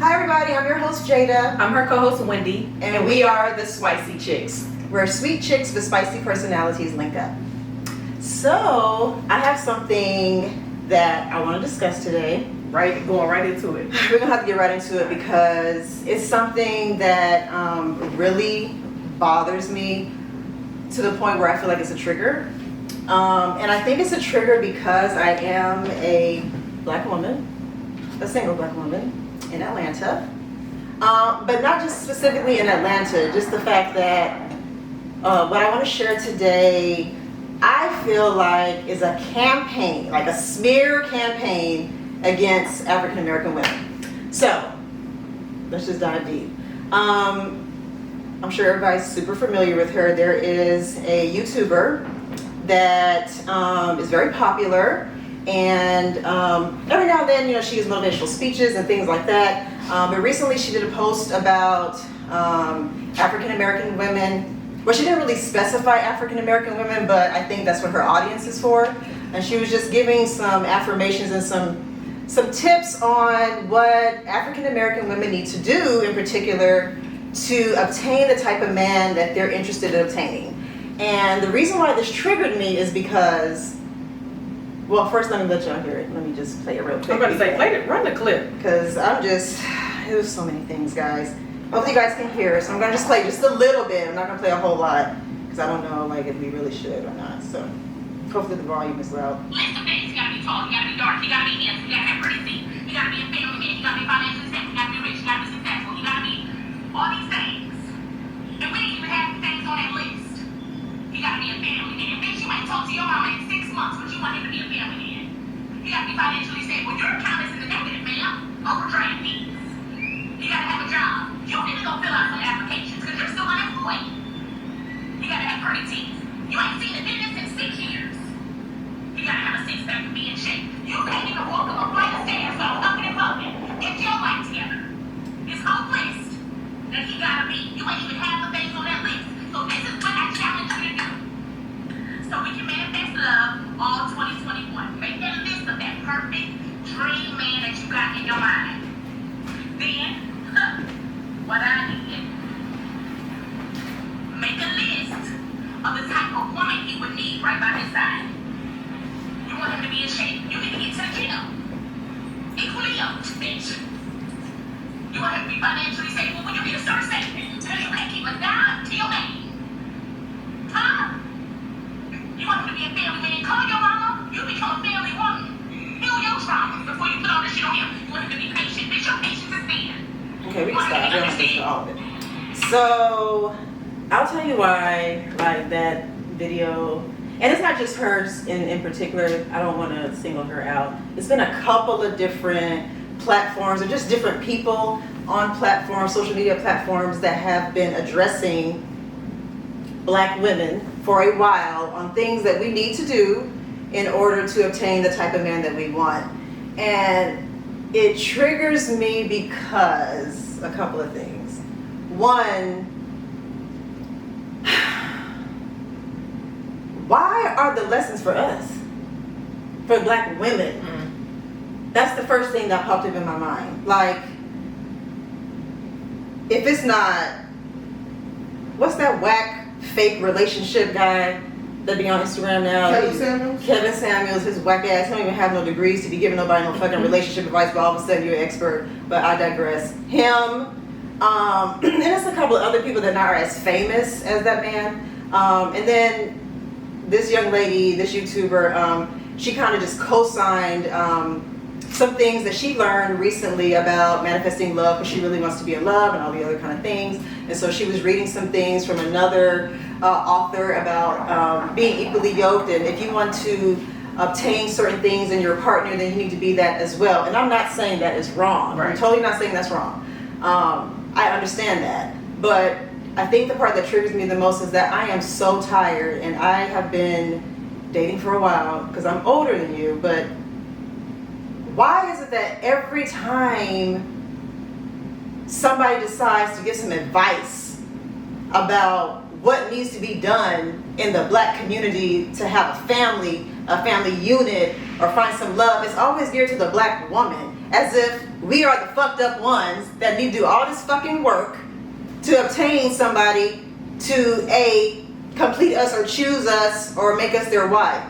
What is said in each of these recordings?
Hi everybody, I'm your host Jada. I'm her co-host Wendy, and we are the Spicy Chicks. We're sweet chicks with spicy personalities link up. So, I have something that I want to discuss today. Going right into it. We're going to have to get right into it because it's something that really bothers me to the point where I feel like it's a trigger. And I think it's a trigger because I am a black woman, a single black woman in Atlanta. But not just specifically in Atlanta, just the fact that what I want to share today, I feel like is a campaign, like a smear campaign against African American women. So, let's just dive deep. I'm sure everybody's super familiar with her. There is a YouTuber that is very popular, and every now and then, you know, she gives motivational speeches and things like that. But recently she did a post about African American women. Well, she didn't really specify African American women, but I think that's what her audience is for. And she was just giving some affirmations and some tips on what African American women need to do in particular to obtain the type of man that they're interested in obtaining. And the reason why this triggered me is because, well, first let me let y'all hear it. Let me just play it real quick. I'm going to say, play it, run the clip. Because there's so many things, guys. Hopefully you guys can hear it. So I'm going to just play just a little bit. I'm not going to play a whole lot because I don't know like if we really should or not. So hopefully the volume is loud. List of things. You gotta be tall, you gotta be dark, you gotta be handsome, you gotta have pretty feet, you gotta be a family man, you gotta be financially stable, you gotta be rich, you gotta be successful, you gotta be all these things. And we didn't even have the things on that list. You gotta be a family man. Bitch, you ain't talked to your mama in 6 months, but you want him to be a family man. You gotta be financially stable. Your account is in the negative, ma'am. Overdraft fees. You gotta have a job. You don't need to go fill out some applications because you're still unemployed. You gotta have pretty teeth. You ain't seen a dentist in 6 years. You gotta have a six-pack to be in shape. You can't even walk up a flight of stairs without hugging and bumping. Get your life together. This whole list that he gotta be, you ain't even half the things on that list. So this is what I challenge you to do. So we can manifest love all 2021. Make that list of that perfect dream man that you got in your mind. Then, what I did, make a list of the type of woman he would need right by his side. You want him to be in shape, you need to get to the gym. Equally yoked, bitch. You want him to be financially stable, well, you need to start saving. So you can't keep a dime to your name. Huh? You want him to be a family man, call your mama, you become a family woman. Heal your trauma before you put all this shit on him. You want him to be patient, bitch, your patience is thin. Okay, we can stop. We don't have to listen to all of it. So, I'll tell you why, like, that video, and it's not just hers in particular. I don't want to single her out. It's been a couple of different platforms or just different people on platforms, social media platforms that have been addressing black women for a while on things that we need to do in order to obtain the type of man that we want. And it triggers me because a couple of things. One, why are the lessons for us, for black women? That's the first thing that popped up in my mind. Like, if it's not, what's that whack fake relationship guy that be on Instagram now? Kevin Samuels, his whack ass. He don't even have no degrees to be giving nobody no fucking relationship advice, but all of a sudden you're an expert. But I digress. Him, and there's a couple of other people that are not as famous as that man. And then this young lady, this YouTuber, she kind of just co-signed some things that she learned recently about manifesting love, because she really wants to be in love and all the other kind of things. And so she was reading some things from another author about being equally yoked, and if you want to obtain certain things in your partner, then you need to be that as well. And I'm not saying that is wrong. Right. I'm totally not saying that's wrong. I understand that. But I think the part that triggers me the most is that I am so tired, and I have been dating for a while because I'm older than you, but why is it that every time somebody decides to give some advice about what needs to be done in the black community to have a family unit, or find some love, it's always geared to the black woman, as if we are the fucked up ones that need to do all this fucking work to obtain somebody to complete us or choose us or make us their wife.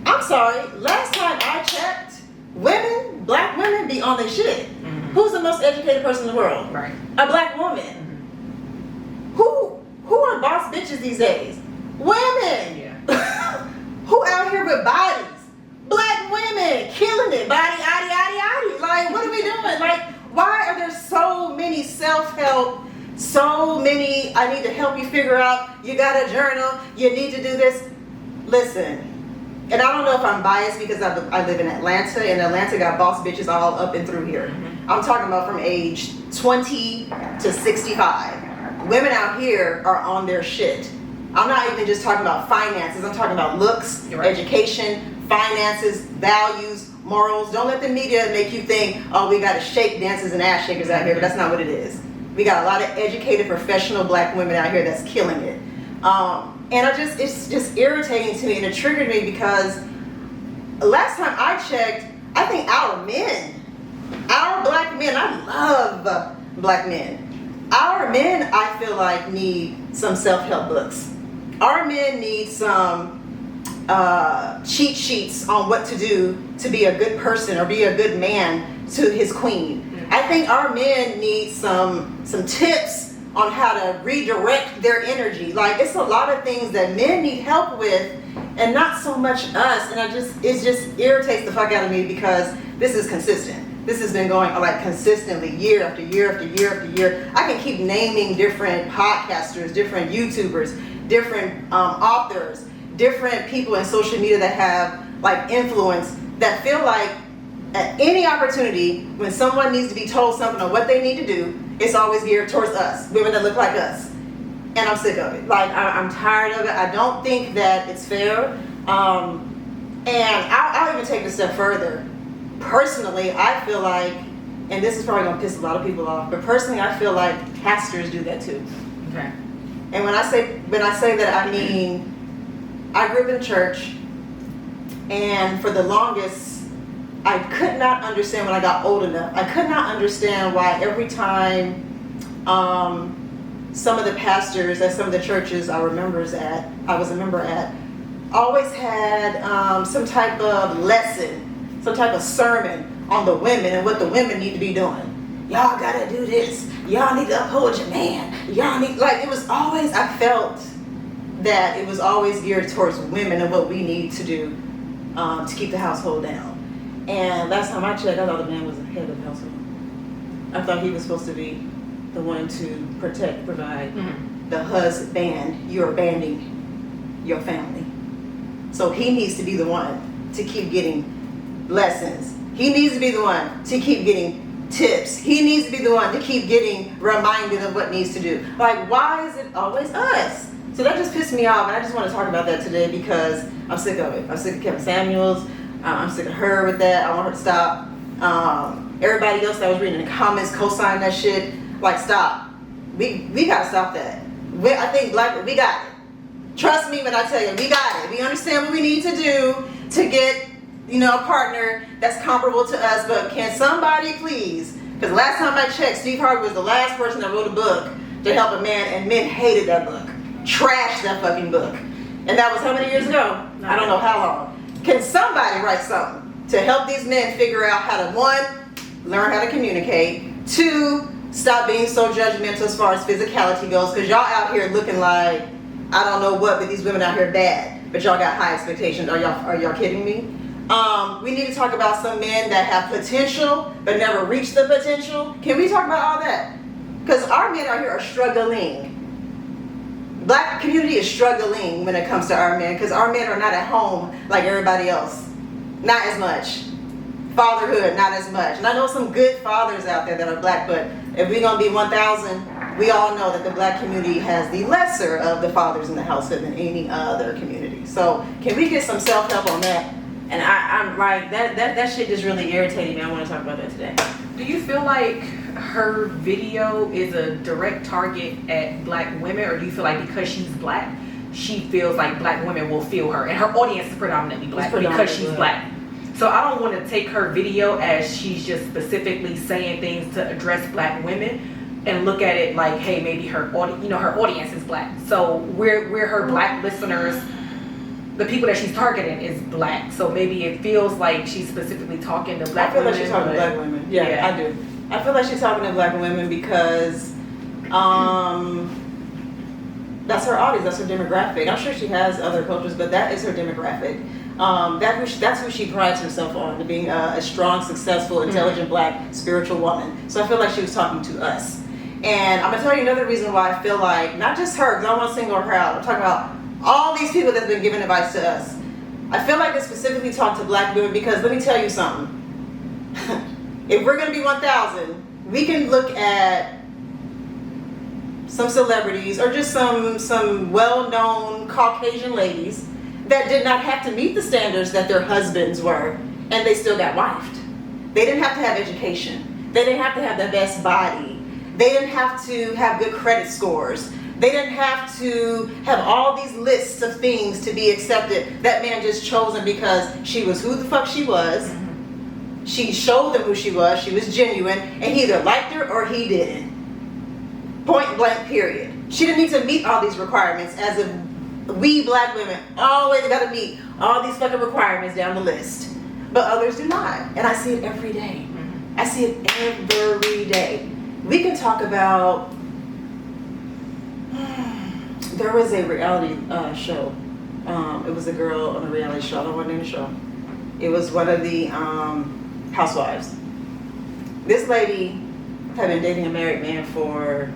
I'm sorry, last time I checked, black women be on their shit. Mm-hmm. Who's the most educated person in the world? Right. A black woman. Mm-hmm. Who are boss bitches these days? Women. Yeah. Who out here with bodies? Black women killing it. Body, yaddy, yaddy, yaddy. Like, what are we doing? Like, why are there so many self-help, so many, I need to help you figure out, you got a journal, you need to do this. Listen, and I don't know if I'm biased because I live in Atlanta, and Atlanta got boss bitches all up and through here. Mm-hmm. I'm talking about from age 20 to 65. Women out here are on their shit. I'm not even just talking about finances. I'm talking about looks, You're right. education, finances, values, morals. Don't let the media make you think, oh, we got shake dancers and ass shakers out here, but that's not what it is. We got a lot of educated, professional black women out here that's killing it. And it's just irritating to me, and it triggered me because last time I checked, I think our black men, I love black men. Our men, I feel like, need some self-help books. Our men need some cheat sheets on what to do to be a good person or be a good man to his queen. Mm-hmm. I think our men need some tips on how to redirect their energy. Like, it's a lot of things that men need help with, and not so much us. And it just irritates the fuck out of me because this is consistent. This has been going like consistently year after year after year after year. I can keep naming different podcasters, different YouTubers, different authors, different people in social media that have like influence, that feel like at any opportunity when someone needs to be told something or what they need to do, it's always geared towards us, women that look like us. And I'm sick of it. Like, I'm tired of it. I don't think that it's fair. And I'll even take it a step further. Personally, I feel like, and this is probably gonna piss a lot of people off, but personally, I feel like pastors do that too. Okay. And when I say that, I mean, I grew up in church, and for the longest, I could not understand when I got old enough. I could not understand why every time some of the pastors at some of the churches I was a member at, always had some type of lesson, some type of sermon on the women and what the women need to be doing. Y'all gotta do this. Y'all need to uphold your man. Y'all need, like, it was always, I felt that it was always geared towards women and what we need to do to keep the household down. And last time I checked, I thought the man was the head of the household. I thought he was supposed to be the one to protect, provide. Mm-hmm. The husband, you're abandoning your family. So he needs to be the one to keep getting lessons. He needs to be the one to keep getting tips. He needs to be the one to keep getting reminded of what needs to do. Like, why is it always us? So that just pissed me off, and I just want to talk about that today because I'm sick of it. I'm sick of Kevin Samuels. I'm sick of her with that. I want her to stop. Everybody else that was reading in the comments co-sign that shit. Like, stop. We gotta stop that. I think we got it. Trust me when I tell you, we got it. We understand what we need to do to get, a partner that's comparable to us. But can somebody please? Because last time I checked, Steve Harvey was the last person that wrote a book to help a man, and men hated that book. Trashed that fucking book. And that was how many years ago? I don't know how long. Can somebody write something to help these men figure out how to, one, learn how to communicate, two, stop being so judgmental as far as physicality goes, because y'all out here looking like, I don't know what, but these women out here bad, but y'all got high expectations. Are y'all kidding me? We need to talk about some men that have potential but never reach the potential. Can we talk about all that? Because our men out here are struggling. Black community is struggling when it comes to our men, because our men are not at home like everybody else. Not as much. Fatherhood, not as much. And I know some good fathers out there that are black, but if we're going to be 1,000, we all know that the black community has the lesser of the fathers in the household than any other community. So can we get some self-help on that? And I'm like, that shit just really irritated me. I want to talk about that today. Do you feel like her video is a direct target at black women, or do you feel like because she's black, she feels like black women will feel her, and her audience is predominantly black because she's black? So I don't want to take her video as she's just specifically saying things to address black women, and look at it like, hey, maybe her audience is black. So we're her black listeners. The people that she's targeting is black, so maybe it feels like she's specifically talking to black women. I feel like she's talking to black women. Yeah, I do. I feel like she's talking to black women because that's her audience, that's her demographic. I'm sure she has other cultures, but that is her demographic. That's who she prides herself on, to being a strong, successful, intelligent, black, spiritual woman. So I feel like she was talking to us. And I'm gonna tell you another reason why I feel like, not just her, because I don't want to single her out. I'm talking about all these people that's been giving advice to us. I feel like they specifically talk to black women because, let me tell you something. If we're going to be 1,000, we can look at some celebrities or just some well-known Caucasian ladies that did not have to meet the standards that their husbands were, and they still got wifed. They didn't have to have education. They didn't have to have the best body. They didn't have to have good credit scores. They didn't have to have all these lists of things to be accepted. That man just chose her because she was who the fuck she was. She showed them who she was. She was genuine, and he either liked her or he didn't. Point blank, period. She didn't need to meet all these requirements, as if we black women always got to meet all these fucking requirements down the list. But others do not, and I see it every day. I see it every day. We can talk about. There was a reality show. It was a girl on a reality show. I don't want to name the show. It was one of the housewives. This lady had been dating a married man for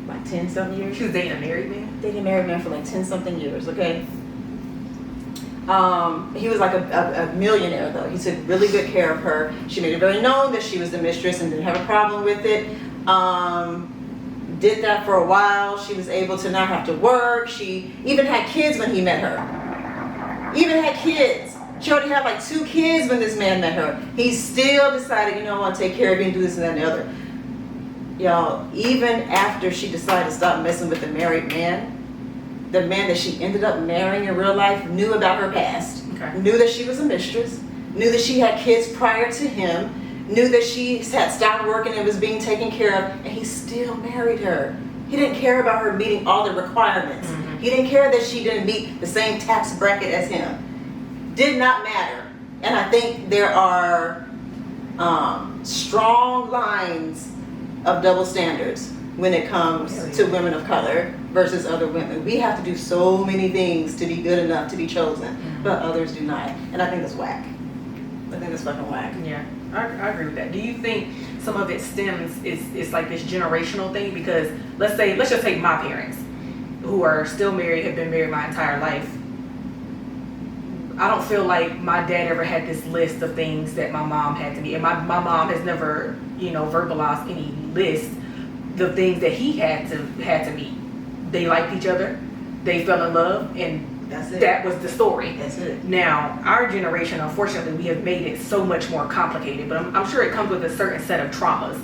like 10-something years. She was dating a married man? Dating a married man for like 10-something years, okay? He was like a millionaire though. He took really good care of her. She made it very known that she was the mistress and didn't have a problem with it. Did that for a while. She was able to not have to work. She even had kids when he met her. Even had kids. She already had like 2 kids when this man met her. He still decided, you know, I want to take care of you and do this and that and the other. Y'all, even after she decided to stop messing with the married man, the man that she ended up marrying in real life knew about her past. Okay. Knew that she was a mistress. Knew that she had kids prior to him. Knew that she had stopped working and was being taken care of, and he still married her. He didn't care about her meeting all the requirements. He didn't care that she didn't meet the same tax bracket as him. Did not matter. And I think there are strong lines of double standards when it comes to women of color versus other women. We have to do so many things to be good enough to be chosen, but others do not. And I think that's whack. I think that's fucking whack. Yeah. I agree with that. Do you think some of it stems is like this generational thing? Because let's just take my parents, who are still married, have been married my entire life. I don't feel like my dad ever had this list of things that my mom had to meet, and my mom has never, verbalized any list of things that he had to meet. They liked each other, they fell in love, and that's it. That was the story. That's it. Now, our generation, unfortunately, we have made it so much more complicated, but I'm sure it comes with a certain set of traumas.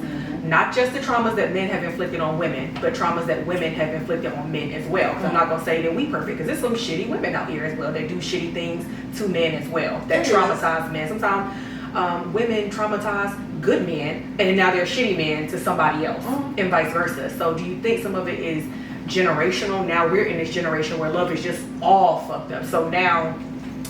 Not just the traumas that men have inflicted on women, but traumas that women have inflicted on men as well. Because I'm not going to say that we perfect, because there's some shitty women out here as well that do shitty things to men as well, that traumatize men. Sometimes women traumatize good men, and then now they're shitty men to somebody else, and vice versa. So do you think some of it is generational? Now we're in this generation where love is just all fucked up. So now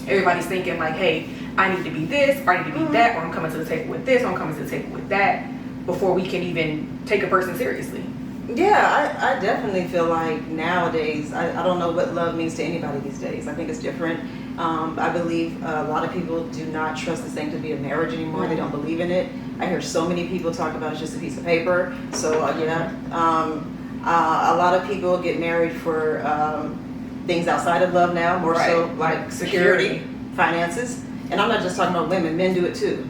everybody's thinking like, hey, I need to be this, or I need to be that, or I'm coming to the table with this, or I'm coming to the table with that, before we can even take a person seriously. Yeah, I definitely feel like nowadays, I don't know what love means to anybody these days. I think it's different. I believe a lot of people do not trust this thing to be a marriage anymore. They don't believe in it. I hear so many people talk about it's just a piece of paper. So a lot of people get married for things outside of love now, more so like security, finances. And I'm not just talking about women, men do it too.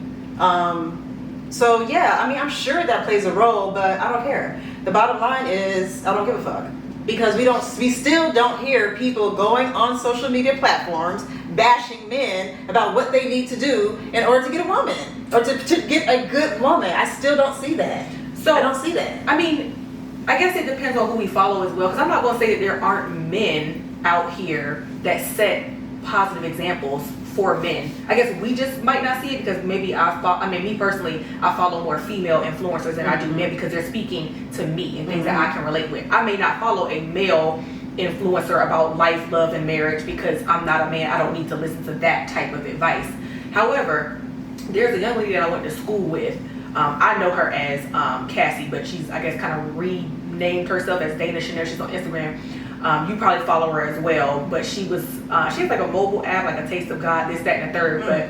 So yeah, I mean, I'm sure that plays a role, but I don't care. The bottom line is, I don't give a fuck. Because we still don't hear people going on social media platforms bashing men about what they need to do in order to get a woman, or to get a good woman. I still don't see that. So I don't see that. I mean, I guess it depends on who we follow as well, because I'm not going to say that there aren't men out here that set positive examples for men. I guess we just might not see it because maybe me personally, I follow more female influencers than I do men because they're speaking to me and things that I can relate with. I may not follow a male influencer about life, love, and marriage because I'm not a man. I don't need to listen to that type of advice. However, there's a young lady that I went to school with. I know her as Cassie, but she's, I guess, kind of renamed herself as Dana Chanel. She's on Instagram. You probably follow her as well, but she has like a mobile app, like a Taste of God, this, that, and the third. But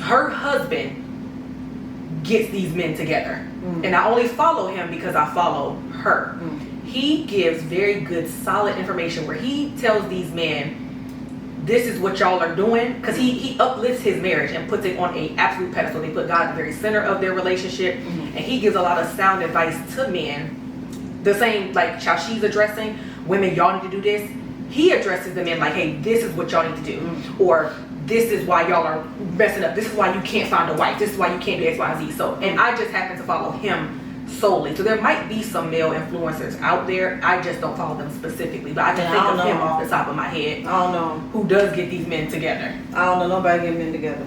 her husband gets these men together, and I only follow him because I follow her. He gives very good, solid information where he tells these men, this is what y'all are doing, because he uplifts his marriage and puts it on a absolute pedestal. They put God at the very center of their relationship, and he gives a lot of sound advice to men. The same, like how she's addressing women, y'all need to do this. He addresses the men like, hey, this is what y'all need to do, or this is why y'all are messing up. This is why you can't find a wife. This is why you can't do X, Y, and Z. So, and I just happen to follow him solely. So there might be some male influencers out there. I just don't follow them specifically, but I can think of him off the top of my head. I don't know who does get these men together. I don't know nobody getting men together.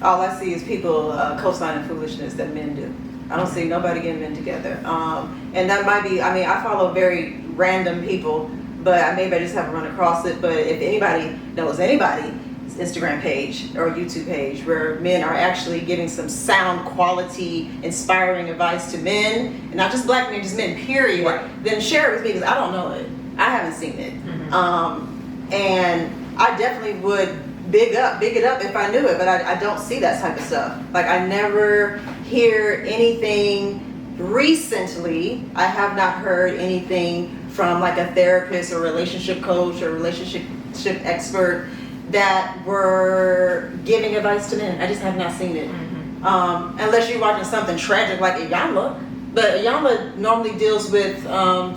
All I see is people co-signing foolishness that men do. I don't see nobody getting men together. And that might be, I mean, I follow very random people, but maybe I just haven't run across it. But if anybody knows anybody's Instagram page or YouTube page where men are actually giving some sound quality, inspiring advice to men, and not just black men, just men, period, then share it with me because I don't know it. I haven't seen it. And I definitely would big it up if I knew it, but I don't see that type of stuff. Like, I never hear anything recently. I have not heard anything from like a therapist or relationship coach or relationship expert that were giving advice to men. I just have not seen it. Unless you're watching something tragic like Iyanla. But Iyanla normally deals with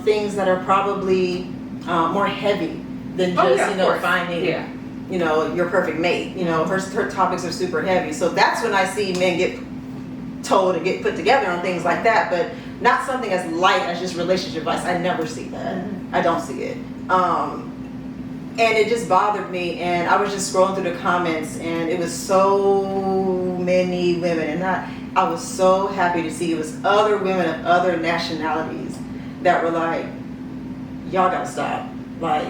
things that are probably more heavy than just, finding your perfect mate. Her topics are super heavy. So that's when I see men get told to get put together on things like that, but not something as light as just relationship advice. I never see that. I don't see it. And it just bothered me, and I was just scrolling through the comments, and it was so many women, and I was so happy to see it was other women of other nationalities that were like, y'all gotta stop. Like,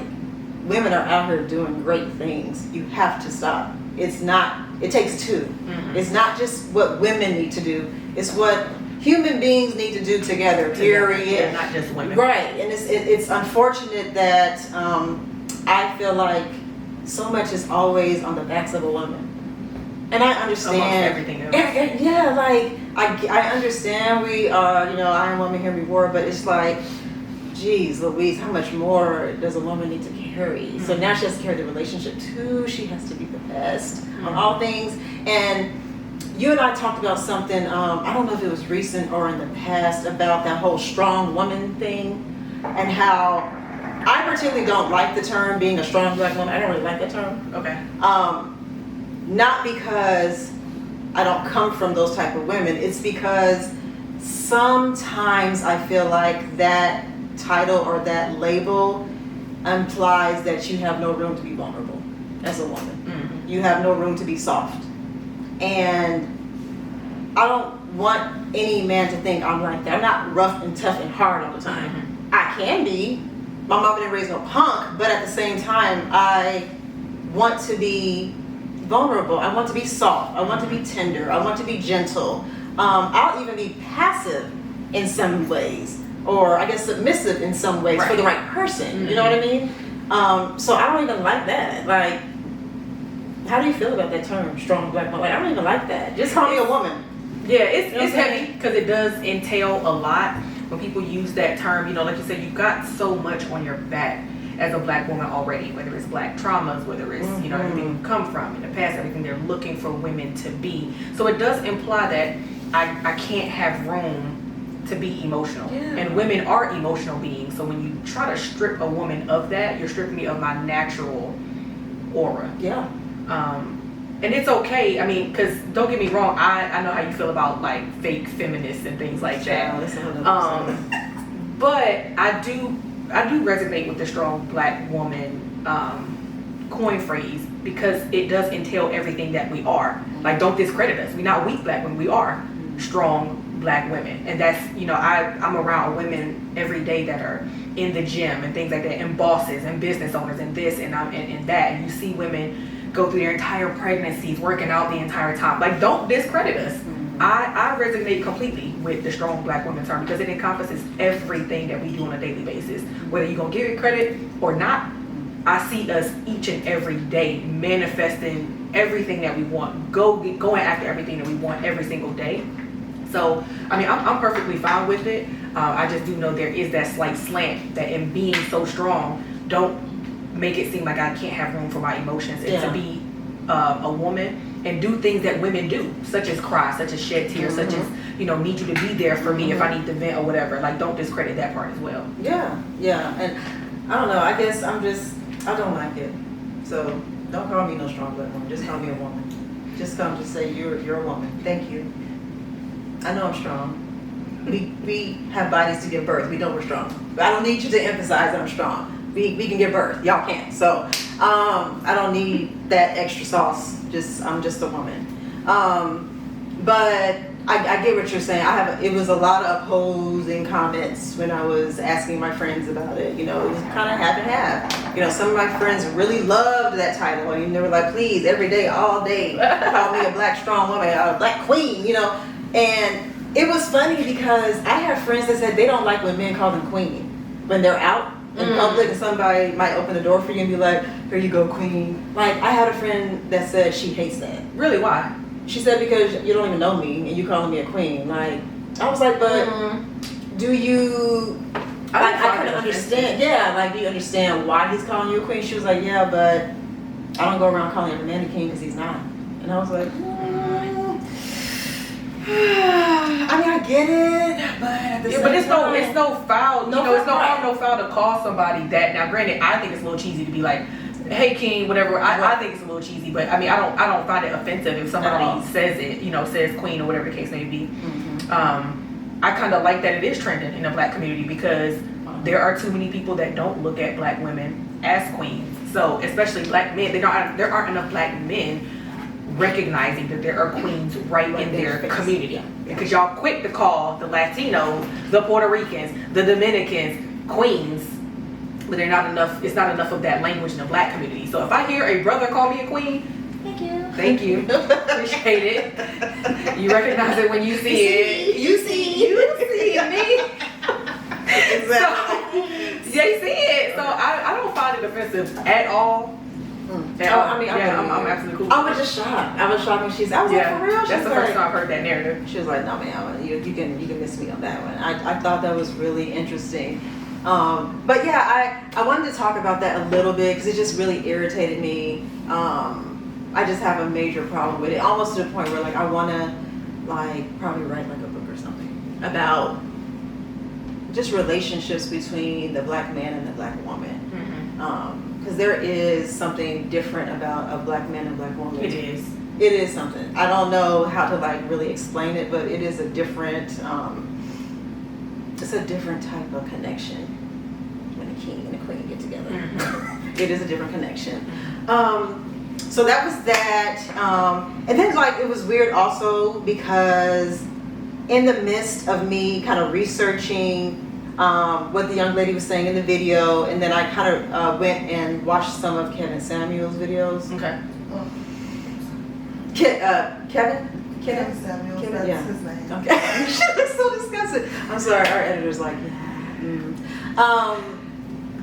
women are out here doing great things. You have to stop. It takes two. It's not just what women need to do. It's what human beings need to do together, period. Yeah, not just women. Right. And it's unfortunate that I feel like so much is always on the backs of a woman. And I understand. Amongst everything else. Yeah, like, I understand we are, I am woman, hear me roar, but it's like, geez Louise, how much more does a woman need to carry? So now she has to carry the relationship too. She has to be the best on all things. And you and I talked about something, I don't know if it was recent or in the past, about that whole strong woman thing, and how I particularly don't like the term being a strong black woman. I don't really like that term. Okay. Not because I don't come from those type of women. It's because sometimes I feel like that title or that label implies that you have no room to be vulnerable as a woman. You have no room to be soft. And I don't want any man to think I'm like that. I'm not rough and tough and hard all the time. I can be. My mom didn't raise no punk, but at the same time, I want to be vulnerable. I want to be soft. I want to be tender. I want to be gentle. I'll even be passive in some ways, or I guess submissive in some ways for the right person. You know what I mean? So I don't even like that. Like, how do you feel about that term, strong black woman? Like, I don't even like that. Just call me a woman. Yeah, it's heavy because it does entail a lot. When people use that term, like you said, you've got so much on your back as a black woman already, whether it's black traumas, whether it's, everything you've come from in the past, everything they're looking for women to be. So it does imply that I can't have room to be emotional. Yeah. And women are emotional beings. So when you try to strip a woman of that, you're stripping me of my natural aura. Yeah. And it's okay. I mean, because don't get me wrong, I know how you feel about like fake feminists and things like that. But I do resonate with the strong black woman coin phrase, because it does entail everything that we are. Like, don't discredit us. We're not weak black women. We are strong black women. And that's, you know, I'm around women every day that are in the gym and things like that, and bosses and business owners and this and that. And you see women go through their entire pregnancies, working out the entire time. Like, don't discredit us. I resonate completely with the strong black woman term, because it encompasses everything that we do on a daily basis. Whether you're gonna give it credit or not, I see us each and every day manifesting everything that we want, going after everything that we want every single day. So, I mean, I'm perfectly fine with it. I just do know there is that slight slant that in being so strong, don't make it seem like I can't have room for my emotions, and to be a woman and do things that women do, such as cry, such as shed tears, such as, you know, need you to be there for me if I need to vent or whatever. Like, don't discredit that part as well. Yeah. And I don't know, I guess I don't like it. So don't call me no strong black woman. Just call me a woman. Just say you're a woman. Thank you. I know I'm strong. We have bodies to give birth. We know we're strong. I don't need you to emphasize that I'm strong. We can give birth. Y'all can't. So I don't need that extra sauce. I'm just a woman. But I get what you're saying. It was a lot of opposing comments when I was asking my friends about it. You know, it was kind of half and half. You know, some of my friends really loved that title, and they were like, please, every day, all day, call me a black strong woman, a black queen, you know. And it was funny because I have friends that said they don't like when men call them queen. When they're out in public and somebody might open the door for you and be like, here you go, queen. Like, I had a friend that said she hates that. Really? Why? She said, because you don't even know me and you calling me a queen. Like, I was like, but do you, I couldn't understand. Yeah, like, do you understand why he's calling you a queen? She was like, yeah, but I don't go around calling every man a king because he's not. And I was like, I mean, I get it, but at the same but it's time, no foul. No, you know, it's no right. harm, no foul to call somebody that. Now, granted, I think it's a little cheesy to be like, "Hey, king," whatever. I think it's a little cheesy, but I mean, I don't find it offensive if somebody says it. You know, says queen or whatever the case may be. I kind of like that it is trending in the black community, because there are too many people that don't look at black women as queens. So, especially black men, there aren't enough black men recognizing that there are queens right in their community, because y'all quick to call the Latinos, the Puerto Ricans, the Dominicans queens, but it's not enough of that language in the black community. So if I hear a brother call me a queen, thank you appreciate it. You recognize it when you see it. You see me. Exactly. So they see it, so I don't find it offensive at all. I mean, I'm absolutely cool. I was just shocked. I was shocked when I was like, for real? That's the first time I've heard that narrative. She was like, no, man, you can miss me on that one. I thought that was really interesting. But yeah, I wanted to talk about that a little bit because it just really irritated me. I just have a major problem with it, almost to the point where like I want to like probably write like a book or something about just relationships between the black man and the black woman. Because there is something different about a black man and a black woman. It is something. I don't know how to like really explain it, but it is a different it's a different type of connection when a king and a queen get together. It is a different connection. So that was that. And then like it was weird also because in the midst of me kind of researching what the young lady was saying in the video, and then I kind of went and watched some of Kevin Samuel's videos. Okay. Kevin Samuels, that's his name. Okay. She looks so disgusted. I'm sorry, our editor's like,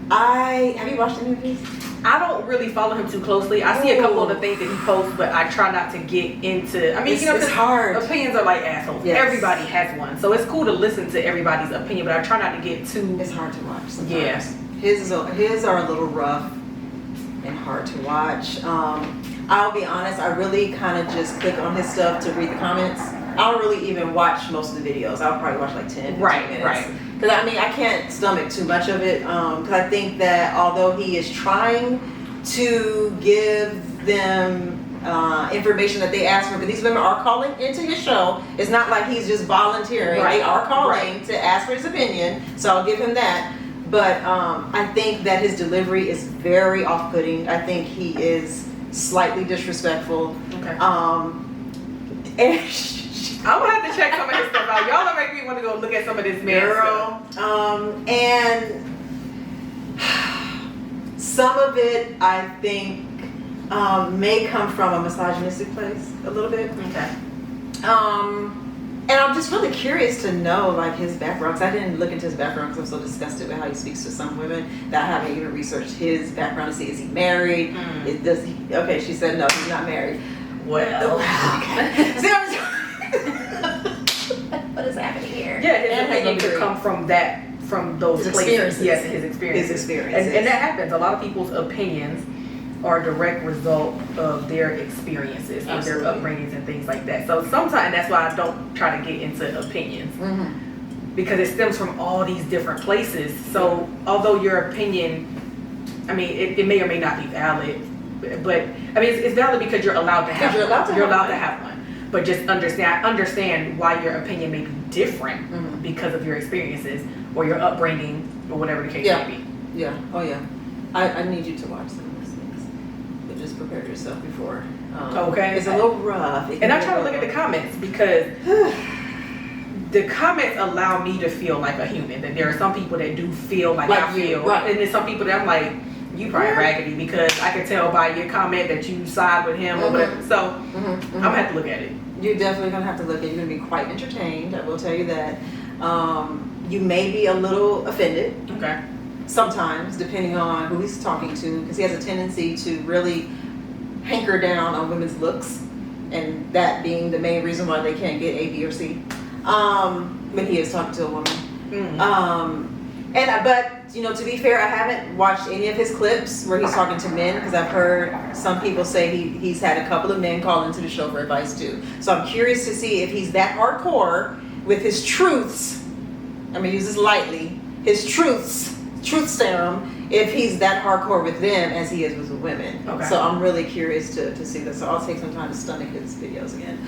have you watched any of these? I don't really follow him too closely. I see a couple of the things that he posts, but I try not to get into. I mean, it's hard. Opinions are like assholes. Yes. Everybody has one, so it's cool to listen to everybody's opinion, but I try not to get too. It's hard to watch sometimes. Yeah. His are a little rough and hard to watch. I'll be honest, I really kind of just click on his stuff to read the comments. I don't really even watch most of the videos. I'll probably watch like 10 minutes. Right. Because I mean, I can't stomach too much of it. Because I think that although he is trying to give them information that they ask for. But these women are calling into his show. It's not like he's just volunteering. Right. They are calling Right. to ask for his opinion. So I'll give him that. But I think that his delivery is very off-putting. I think he is slightly disrespectful. Okay. And I'm gonna have to check some of his stuff out. Y'all don't make me want to go look at some of this man stuff. girl, and some of it I think may come from a misogynistic place a little bit. Okay. And I'm just really curious to know like his background, because I didn't look into his background because I'm so disgusted with how he speaks to some women that I haven't even researched his background to see, is he married? Does he? Okay, she said no, he's not married. Well. Okay. See what what is happening here? Yeah, his And opinion agree. could come from those His places. experiences. Yes, his experiences. His experiences. And that happens. A lot of people's opinions are a direct result of their experiences and their Absolutely. upbringings and things like that. So sometimes that's why I don't try to get into opinions, because it stems from all these different places. So although your opinion, I mean, it may or may not be valid, but I mean, it's valid because you're allowed to have You're allowed to you're have allowed one. to have one. But just understand why your opinion may be different because of your experiences or your upbringing or whatever the case Yeah. may be. Yeah. Oh yeah. I need you to watch some of those things. But just prepare yourself before. Okay. It's a little rough. It can And I be try to a look at the little comments because the comments allow me to feel like a human. That there are some people that do feel like I you, feel, right. and there's some people that I'm like, you probably raggedy because I can tell by your comment that you side with him or whatever. So I'm gonna have to look at it. You're definitely gonna have to look at it. You're gonna be quite entertained. I will tell you that. You may be a little offended Okay. sometimes, depending on who he's talking to, because he has a tendency to really hanker down on women's looks, and that being the main reason why they can't get A, B, or C. When he is talking to a woman. But you know, to be fair, I haven't watched any of his clips where he's talking to men, because I've heard some people say he's had a couple of men call into the show for advice too. So I'm curious to see if he's that hardcore with his truths. I'm gonna use this lightly. His truth serum. If he's that hardcore with them as he is with the women. Okay. So I'm really curious to see this. So I'll take some time to stomach his videos again.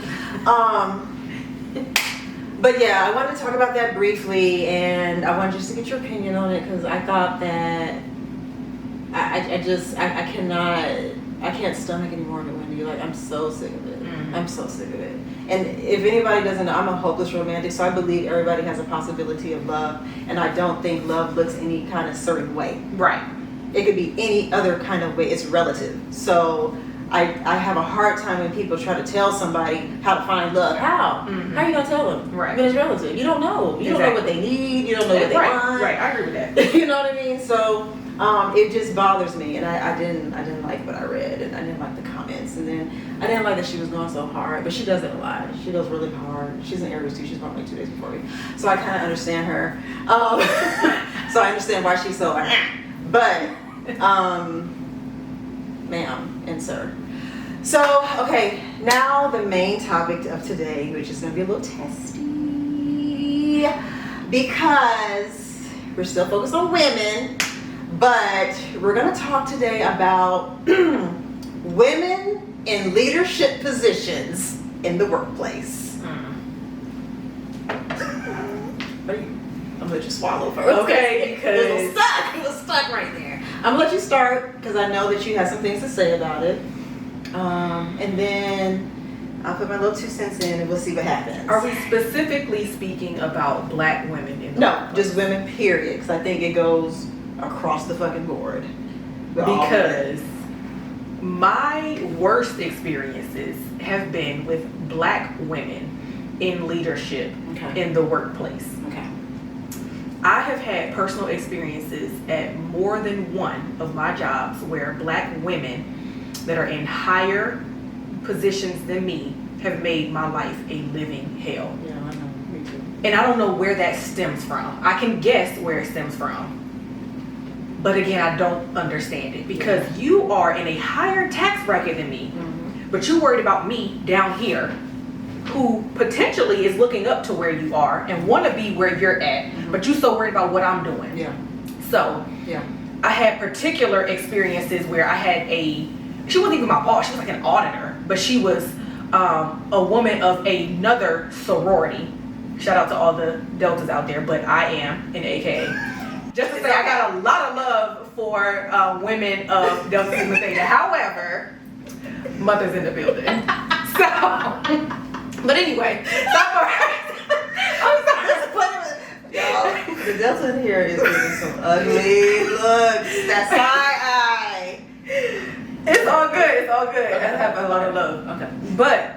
But yeah, I wanted to talk about that briefly, and I wanted just to get your opinion on it, because I thought that I can't stomach anymore of it, Wendy. Like, I'm so sick of it. I'm so sick of it. And if anybody doesn't know, I'm a hopeless romantic, so I believe everybody has a possibility of love, and I don't think love looks any kind of certain way. Right. It could be any other kind of way. It's relative. So I have a hard time when people try to tell somebody how to find love. How? How are you gonna tell them? Right. When it's relative. You don't know. You don't know what they need. You don't know what they want. Right. I agree with that. You know what I mean? So it just bothers me, and I didn't like what I read, and I didn't like the comments, and then I didn't like that she was going so hard, but she does it a lot. She goes really hard. She's in Aries too. She's born like 2 days before me, so I kind of understand her. So I understand why she's so like, but ma'am and sir. So okay, now the main topic of today, which is going to be a little testy, because we're still focused on women, but we're going to talk today about women in leadership positions in the workplace. I'm gonna let you swallow first. Okay, because it was stuck right there. I'm gonna let you start, because I know that you have some things to say about it, and then I'll put my little 2 cents in, and we'll see what happens. are we specifically speaking about black women in the No, workplace? just women, period, because I think it goes across the fucking board. Because my worst experiences have been with black women in leadership Okay. in the workplace. Okay. I have had personal experiences at more than one of my jobs where black women that are in higher positions than me have made my life a living hell. Yeah, I know. Me too. And I don't know where that stems from. I can guess where it stems from. But again, I don't understand it, because you are in a higher tax bracket than me, but you're worried about me down here, who potentially is looking up to where you are and want to be where you're at, but you're so worried about what I'm doing. Yeah. So Yeah. I had particular experiences where I had she wasn't even my boss, she was like an auditor. but she was a woman of another sorority. Shout out to all the Deltas out there, but I am an AKA. Just to say, I got a lot of love for women of Delta Sigma Theta. However, mother's in the building. So, but anyway, I'm sorry. Y'all, the Delta in here is giving some ugly looks. That side eye. It's all good. It's all good. I have a lot of love. Okay. But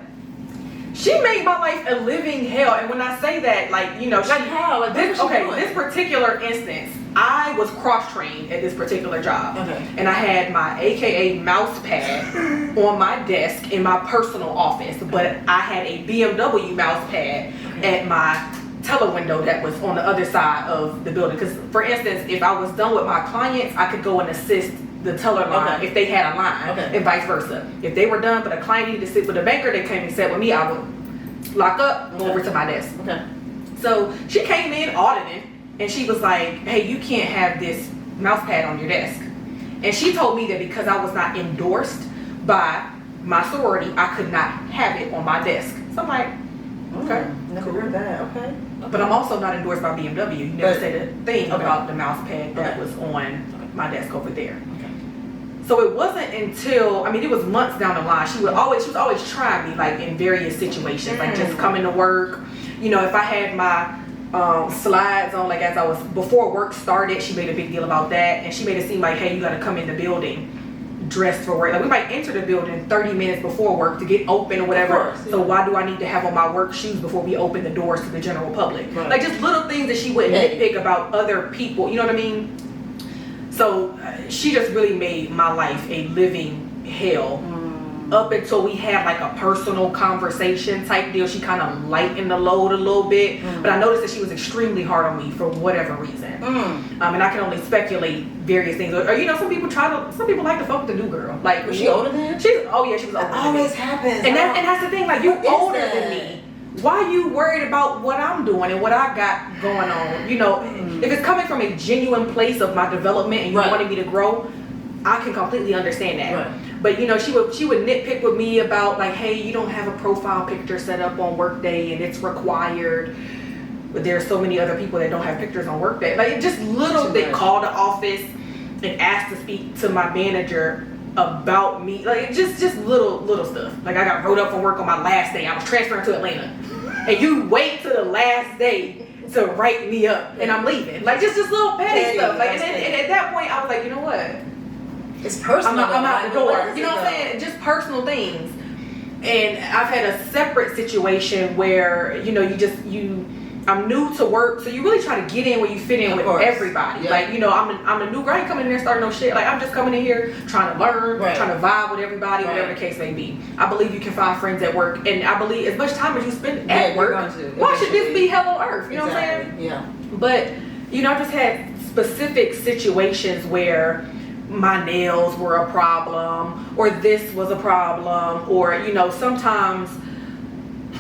she made my life a living hell. And when I say that, like, you know, Like how? Like, this, what was she okay, doing? this particular instance, I was cross-trained at this particular job. Okay. And I had my AKA mouse pad on my desk in my personal office, but I had a BMW mouse pad at my teller window that was on the other side of the building. Because, for instance, if I was done with my clients, I could go and assist the teller line if they had a line, and vice versa. If they were done, but a client needed to sit with a banker, they came and sat with me, I would lock up, go over to my desk. Okay. So she came in auditing, and she was like, hey, you can't have this mouse pad on your desk. And she told me that because I was not endorsed by my sorority, I could not have it on my desk. So I'm like, okay. Never heard that. Okay. But I'm also not endorsed by BMW. You never But- said a thing about the mouse pad that was on my desk over there. So it wasn't until, I mean, it was months down the line. She was always trying me, like, in various situations, like just coming to work. You know, if I had my slides on, like, as I was, before work started, she made a big deal about that. And she made it seem like, hey, you got to come in the building dressed for work. Like, we might enter the building 30 minutes before work to get open or whatever. Of course, So why do I need to have on my work shoes before we open the doors to the general public? Right. Like, just little things that she wouldn't nitpick about other people. You know what I mean? So she just really made my life a living hell. Up until we had like a personal conversation type deal, she kind of lightened the load a little bit. But I noticed that she was extremely hard on me for whatever reason. And I can only speculate various things. Or you know, some people like to fuck with the new girl. Like, Was she older than you? She was older That than me. always happens. And that's the thing. Like, you What is older that? than me. Why you worried about what I'm doing and what I got going on? You know, if it's coming from a genuine place of my development and you wanting me to grow, I can completely understand that. Right. But you know, she would nitpick with me about like, hey, you don't have a profile picture set up on Workday and it's required. But there's so many other people that don't have pictures on Workday. Like, just little, they call the office and ask to speak to my manager about me. Like, just little stuff. Like, I got wrote up from work on my last day. I was transferring to Atlanta. And you wait till the last day to write me up and I'm leaving. Like, just little petty stuff. Like, and at that point I was like, you know what? It's personal. I'm out the door. What is You know it, what I'm though? saying? Just personal things. And I've had a separate situation where, you know, I'm new to work, so you really try to get in where you fit in Of with course. everybody. Yeah. Like, you know, I'm a new girl. I ain't coming in there starting no shit. Like, I'm just coming in here trying to learn, trying to vibe with everybody, whatever the case may be. I believe you can find friends at work, and I believe as much time as you spend at you're work, going to, why should this eventually. be hell on earth? You know what I'm saying? Yeah. But, you know, I just had specific situations where my nails were a problem, or this was a problem, or, you know, sometimes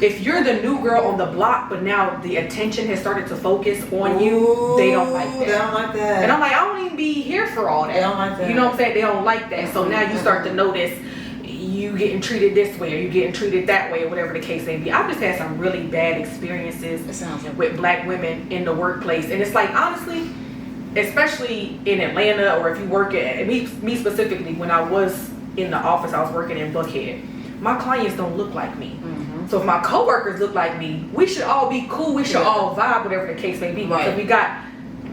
if you're the new girl on the block, but now the attention has started to focus on you, they don't like that. They don't like that. And I'm like, I don't even be here for all that. They don't like that. You know what I'm saying? They don't like that. So now you start to notice you getting treated this way, or you getting treated that way, or whatever the case may be. I've just had some really bad experiences It sounds like with black women in the workplace. And it's like, honestly, especially in Atlanta, or if you work at, me specifically, when I was in the office, I was working in Buckhead. My clients don't look like me. So if my coworkers look like me, we should all be cool. We should all vibe, whatever the case may be. Because we got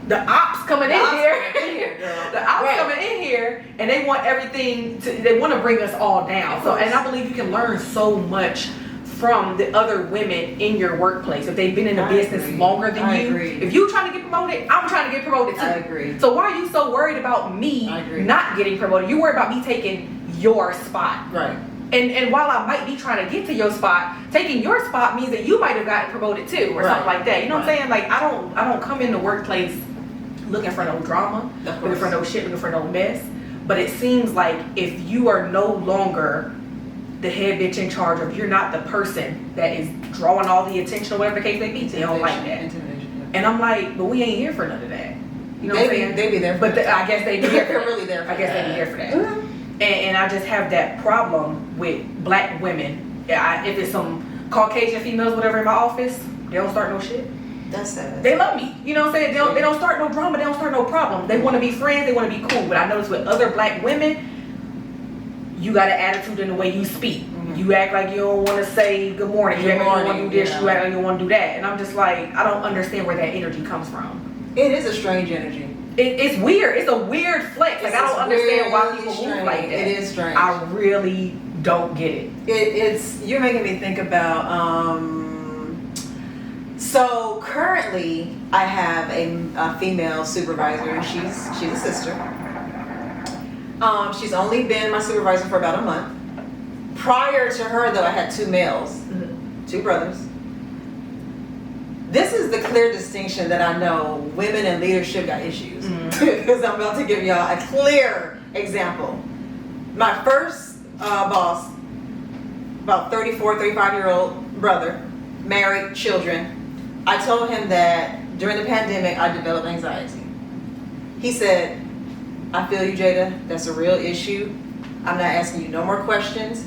the ops coming in here. The ops coming in here, and they want everything they want to bring us all down. So, and I believe you can learn so much from the other women in your workplace. If they've been in the business longer than you. If you trying to get promoted, I'm trying to get promoted too. I agree. So why are you so worried about me not getting promoted? You worried about me taking your spot. Right. And while I might be trying to get to your spot, taking your spot means that you might have gotten promoted too, or something like that. You know what I'm saying? Like, I don't come in the workplace looking for no drama, looking for no shit, looking for no mess. But it seems like if you are no longer the head bitch in charge, or if you're not the person that is drawing all the attention, or whatever the case may be, they don't like that. And I'm like, but we ain't here for none of that. You know what I'm saying? They be there for but that. I guess they be there for They're that. really there for I guess that. they be there for that. And I just have that problem with black women. If it's some Caucasian females, whatever, in my office, they don't start no shit. That's sad. They love me. You know what I'm saying? They don't start no drama. They don't start no problem. They want to be friends. They want to be cool. But I notice with other black women, you got an attitude in the way you speak. Mm-hmm. You act like you don't want to say good morning. You act like you don't want to do this. You act like you don't want to do that. And I'm just like, I don't understand where that energy comes from. It is a strange energy. It's weird. It's a weird flex. Like, I don't understand why people move like that. It is strange. I really don't get it. It's you're making me think about. So currently, I have a female supervisor. She's a sister. She's only been my supervisor for about a month. Prior to her, though, I had two males, two brothers. This is the clear distinction that I know women in leadership got issues. Because I'm about to give y'all a clear example. My first boss, about 34, 35-year-old brother, married, children. I told him that during the pandemic, I developed anxiety. He said, I feel you, Jada. That's a real issue. I'm not asking you no more questions.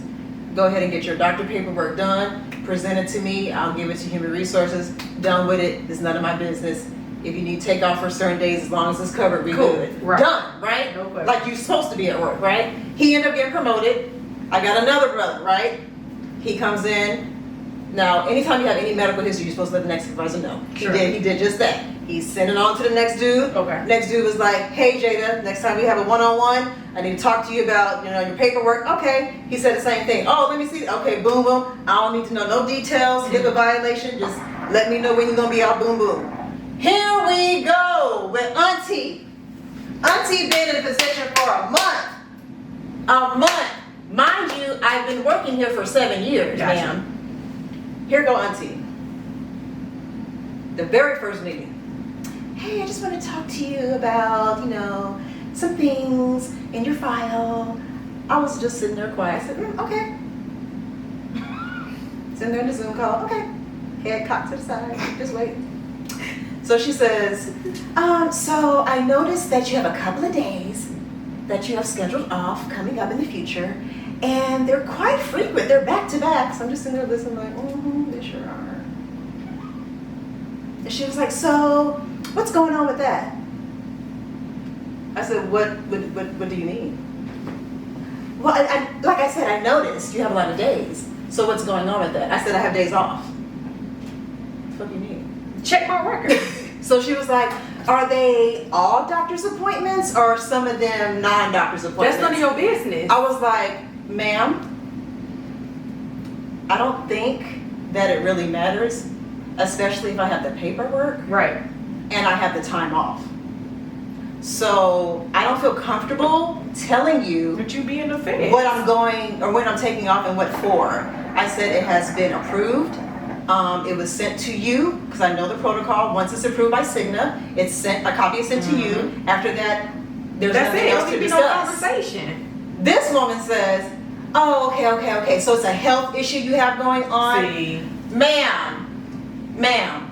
Go ahead and get your doctor paperwork done. Present it to me. I'll give it to Human Resources. Done with it. It's none of my business. If you need to take off for certain days, as long as it's covered, we good. Right. Done, right? No question. Like you're supposed to be at work, right? He ended up getting promoted. I got another brother, right? He comes in. Now, anytime you have any medical history, you're supposed to let the next supervisor know. Sure. He did just that. He sent it on to the next dude. Okay. Next dude was like, hey Jada, next time we have a one-on-one, I need to talk to you about, your paperwork. Okay. He said the same thing. Oh, let me see. Okay, boom, boom. I don't need to know no details, HIPAA violation. Just let me know when you're gonna be out, boom, boom. Here we go with Auntie. Auntie been in the position for a month. A month. Mind you, I've been working here for 7 years, Gotcha. ma'am. Here go Auntie. The very first meeting. Hey, I just want to talk to you about, some things in your file. I was just sitting there quiet. I said, okay. Sitting there in the Zoom call. Okay. Head cocked to the side. Just wait. So she says, so I noticed that you have a couple of days that you have scheduled off coming up in the future. And they're quite frequent. They're back to back. So I'm just sitting there listening like, they sure are. And she was like, so what's going on with that? I said, what do you mean? Well, I like I said, I noticed you have a lot of days. So what's going on with that? I said, I have days off. What do you mean? Check my record. So she was like, are they all doctor's appointments or some of them non-doctor's appointments? That's none of your business. I was like, ma'am, I don't think that it really matters, especially if I have the paperwork Right. and I have the time off. So I don't feel comfortable telling you But you be in the face. what I'm going or when I'm taking off and what for. I said it has been approved. It was sent to you because I know the protocol. Once it's approved by Cigna, it's sent. A copy is sent to you. After that, there's That's nothing it. else Don't to need to be no discuss. conversation. This woman says, oh, okay. So it's a health issue you have going on? See. Ma'am.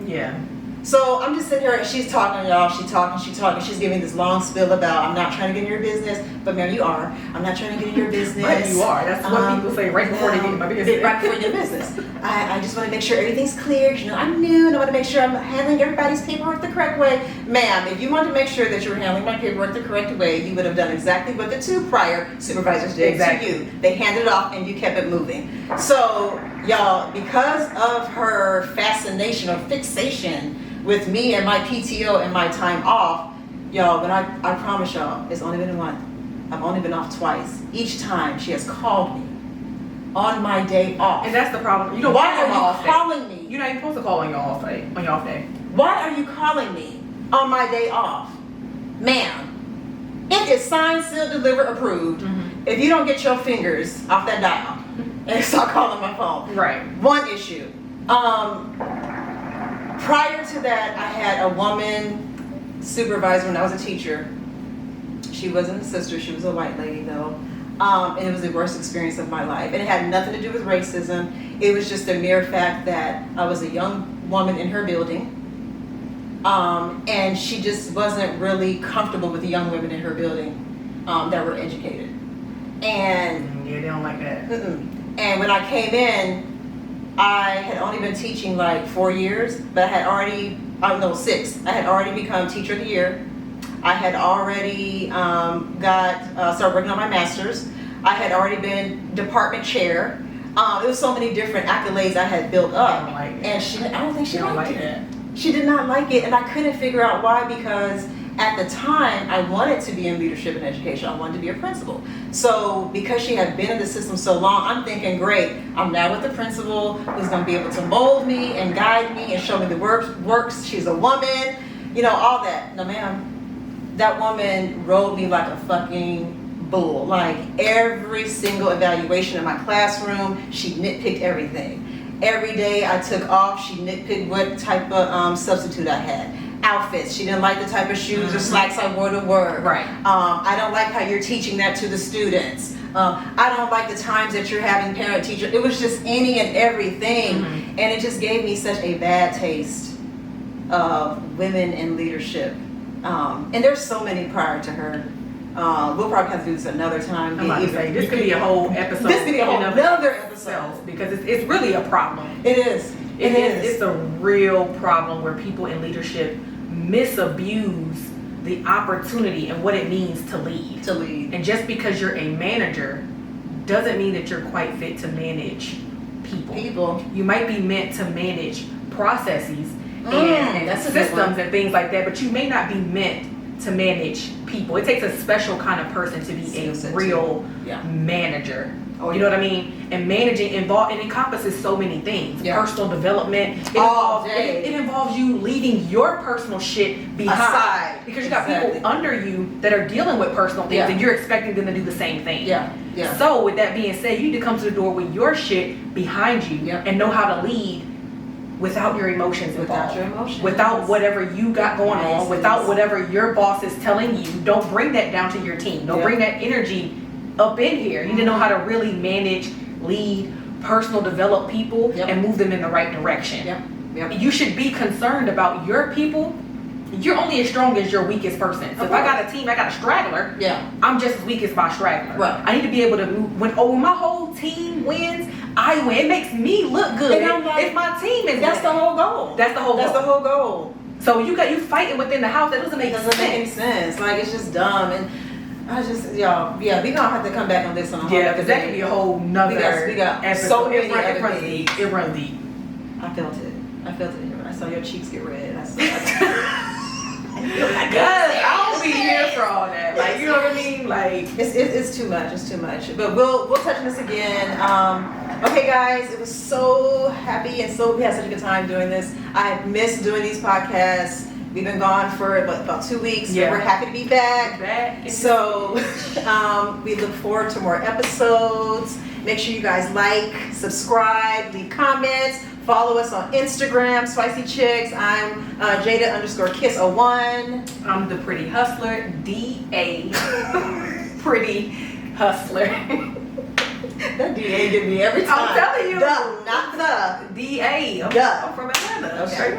Yeah. So I'm just sitting here and she's talking, y'all. She's talking. She's giving this long spiel about, I'm not trying to get in your business, but ma'am, you are. I'm not trying to get in your business. But you are. That's what people say right before they get in my business. Right before your business. I just want to make sure everything's clear. I'm new and I want to make sure I'm handling everybody's paperwork the correct way. Ma'am, if you wanted to make sure that you were handling my paperwork the correct way, you would have done exactly what the two prior supervisors did to you. They handed it off and you kept it moving. So, y'all, because of her fascination or fixation with me and my PTO and my time off, y'all, but I promise y'all, it's only been a month. I've only been off twice. Each time she has called me on my day off. And that's the problem. You don't Why call are my you off day. calling me? You're not even supposed to call on your off day. On your off day. Why are you calling me on my day off? Ma'am, it is signed, sealed, delivered, approved. If you don't get your fingers off that dial and start calling my phone. Right. One issue. Prior to that, I had a woman supervisor when I was a teacher. She wasn't a sister, she was a white lady though. And it was the worst experience of my life. And it had nothing to do with racism. It was just a mere fact that I was a young woman in her building. And she just wasn't really comfortable with the young women in her building that were educated. And Yeah, they don't like that. And when I came in, I had only been teaching like 4 years, but I had already, no, 6. I had already become teacher of the year. I had already started working on my master's. I had already been department chair. There was so many different accolades I had built up. I don't like it. And I don't think she They don't liked like it. that. She did not like it, and I couldn't figure out why, because at the time I wanted to be in leadership and education. I wanted to be a principal. So because she had been in the system so long, I'm thinking, great, I'm now with the principal who's going to be able to mold me and guide me and show me the works. She's a woman, all that. No, ma'am. That woman rode me like a fucking bull. Like every single evaluation in my classroom, she nitpicked everything. Every day I took off, she nitpicked what type of substitute I had. Outfits, she didn't like the type of shoes or slacks I wore to work. Right. I don't like how you're teaching that to the students. I don't like the times that you're having parent-teacher. It was just any and everything. And it just gave me such a bad taste of women in leadership. And there's so many prior to her. We'll probably have to do this another time. I'm about to say, this could be a whole episode. This could be a whole another episode. Because it's really a problem. It is. It is. It's a real problem where people in leadership misabuse the opportunity and what it means to lead. To lead. And just because you're a manager doesn't mean that you're quite fit to manage people. You might be meant to manage processes and that's a good systems one. and things like that, but you may not be meant to manage people. It takes a special kind of person to be a real manager. Oh, you know what I mean? And managing encompasses so many things. Yeah. Personal development. All day. It involves you leaving your personal shit behind. Aside. Because you got people under you that are dealing with personal things and you're expecting them to do the same thing. Yeah. So with that being said, you need to come to the door with your shit behind you and know how to lead without your emotions involved. Without whatever you got going on, without whatever your boss is telling you. Don't bring that down to your team. Don't bring that energy up in here. You need to know how to really manage, lead, personal develop people and move them in the right direction. You should be concerned about your people. You're only as strong as your weakest person. So if I got a team, I got a straggler, I'm just as weak as my straggler. Right. I need to be able to move. When my whole team wins, I win. It makes me look good. And I'm like, if my team is that's the winning. whole goal. That's the whole goal. goal. So you fighting within the house. That doesn't make sense. Make any sense. Like, it's just dumb. And I just, we gonna have to come back on this one. Because that could be a whole nother we got episode. so many other things. It runs deep. I felt it. I saw your cheeks get red. I don't be here for all that. Like, you know what I mean? Like, it's too much. It's too much. But we'll touch on this again. Okay, guys, it was so happy and we had such a good time doing this. I missed doing these podcasts. We've been gone for about 2 weeks. But we're happy to be back. So we look forward to more episodes. Make sure you guys like, subscribe, leave comments. Follow us on Instagram, Spicy Chicks. I'm Jada_Kiss01. I'm the Pretty Hustler, DA. Pretty Hustler. That DA get me every time. I'm telling you. The, not the. DA. Duh. I'm from Atlanta. Okay.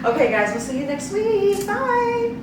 Okay, guys, we'll see you next week. Bye.